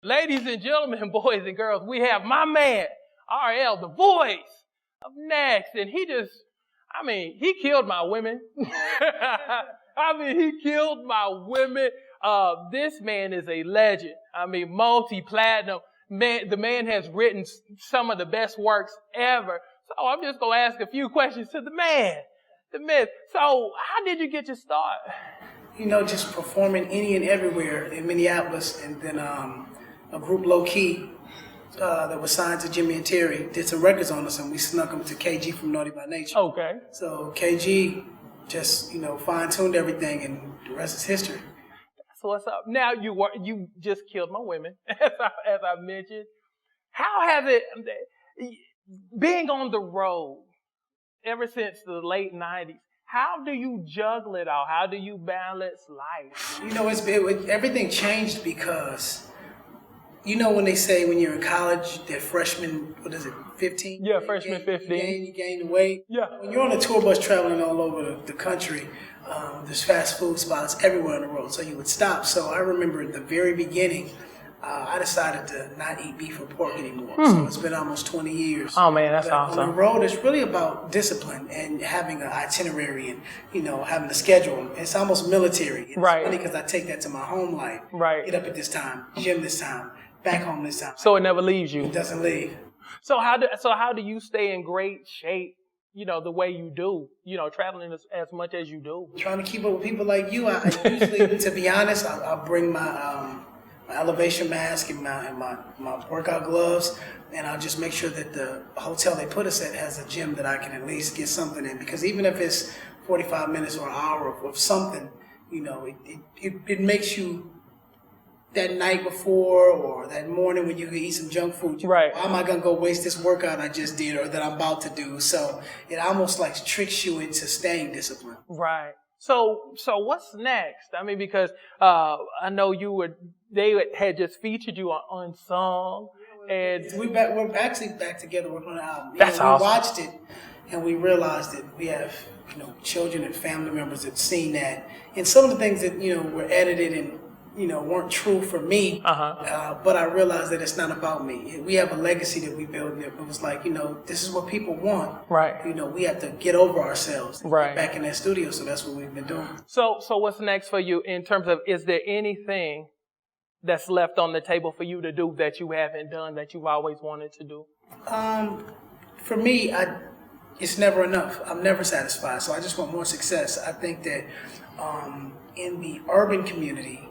Ladies and gentlemen, boys and girls, we have my man, RL, the voice of Next. And he killed my women. He killed my women. This man is a legend. Multi-platinum. Man, the man has written some of the best works ever. So I'm just going to ask a few questions to the man, the myth. So how did you get your start? Just performing any and everywhere in Minneapolis, and then a group Low Key that was signed to Jimmy and Terry did some records on us, and we snuck them to KG from Naughty by Nature. Okay. So KG just fine-tuned everything, and the rest is history. So what's up? Now you just killed my women, as I mentioned. How has it being on the road ever since the late 90s? How do you juggle it all? How do you balance life? Everything changed because, when they say when you're in college, that freshman, 15? Yeah, freshman 15. You gain weight. Yeah. When you're on a tour bus traveling all over the country, there's fast food spots everywhere on the road, so you would stop. So I remember at the very beginning, I decided to not eat beef or pork anymore. So it's been almost 20 years. Oh man, that's awesome. On the road, it's really about discipline and having an itinerary and, having a schedule. It's almost military. It's funny because I take that to my home life. Right. Get up at this time, gym this time, back home this time. So it never leaves you. It doesn't leave. So how do you stay in great shape, the way you do, traveling as much as you do? Trying to keep up with people like you. I usually, to be honest, I'll bring my elevation mask and my workout gloves, and I'll just make sure that the hotel they put us at has a gym that I can at least get something in, because even if it's 45 minutes or an hour of something, it makes you that night before or that morning when you can eat some junk food. Right. Why am I going to go waste this workout I just did or that I'm about to do? So it almost like tricks you into staying disciplined. Right. So what's next? Because I know they had just featured you on Song, and we're actually back together working on an album. That's awesome. We watched it and we realized that we have children and family members that seen that, and some of the things that were edited and weren't true for me. But I realized that it's not about me. We have a legacy that we built, and it was like, this is what people want. Right. We have to get over ourselves. Right. Back in that studio, so that's what we've been doing. So what's next for you in terms of, is there anything that's left on the table for you to do that you haven't done that you've always wanted to do? For me, it's never enough. I'm never satisfied, so I just want more success. I think that in the urban community,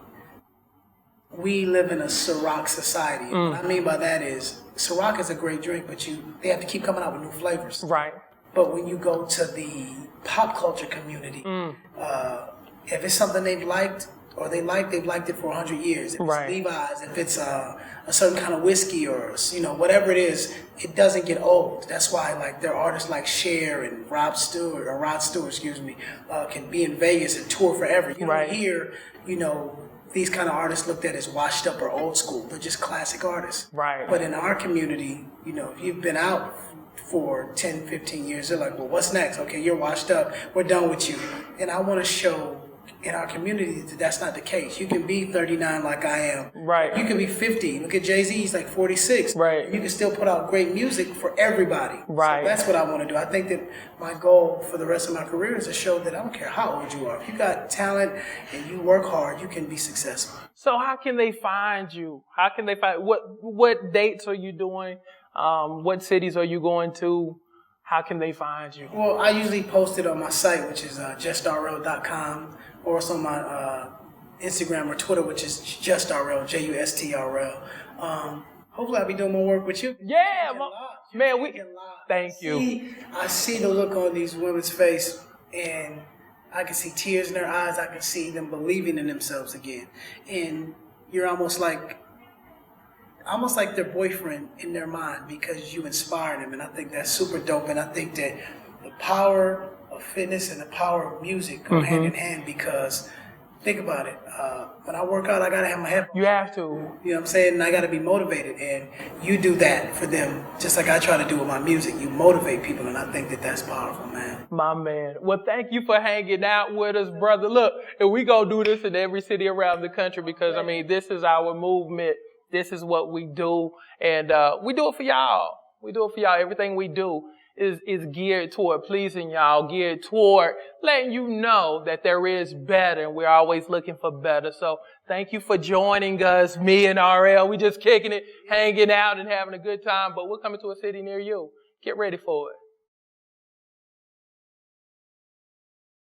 we live in a Ciroc society. What I mean by that is, Ciroc is a great drink, but they have to keep coming out with new flavors. Right. But when you go to the pop culture community, if it's something they've liked they've liked it for 100 years. If it's Levi's, if it's a certain kind of whiskey or whatever it is, it doesn't get old. That's why there are artists like Cher and Rod Stewart, can be in Vegas and tour forever. You don't hear, these kind of artists looked at as washed up or old school. They're just classic artists. Right. But in our community, if you've been out for 10, 15 years, they're like, well, what's next? Okay, you're washed up. We're done with you. And I want to show in our community that that's not the case. You can be 39 like I am. Right. You can be 50. Look at Jay-Z, he's like 46. Right. You can still put out great music for everybody. Right. So that's what I want to do. I think that my goal for the rest of my career is to show that I don't care how old you are. If you got talent and you work hard, you can be successful. So how can they find you? How can they find, what dates are you doing? What cities are you going to? How can they find you? Well, I usually post it on my site, which is justrl.com, or it's on my Instagram or Twitter, which is justrl, JUSTRL. Hopefully I'll be doing more work with you. Yeah, man, thank you. I see the look on these women's face, and I can see tears in their eyes. I can see them believing in themselves again. And you're almost like their boyfriend in their mind because you inspire them. And I think that's super dope. And I think that the power of fitness and the power of music go hand in hand, because think about it. When I work out, I got to have my head. You have to. You know what I'm saying? And I got to be motivated. And you do that for them, just like I try to do with my music. You motivate people, and I think that that's powerful, man. My man. Well, thank you for hanging out with us, brother. Look, and we go do this in every city around the country because, this is our movement. This is what we do. And we do it for y'all. We do it for y'all. Everything we do is geared toward pleasing y'all, geared toward letting you know that there is better, and we're always looking for better. So thank you for joining us, me and RL. We just kicking it, hanging out, and having a good time, but we're coming to a city near you. Get ready for it.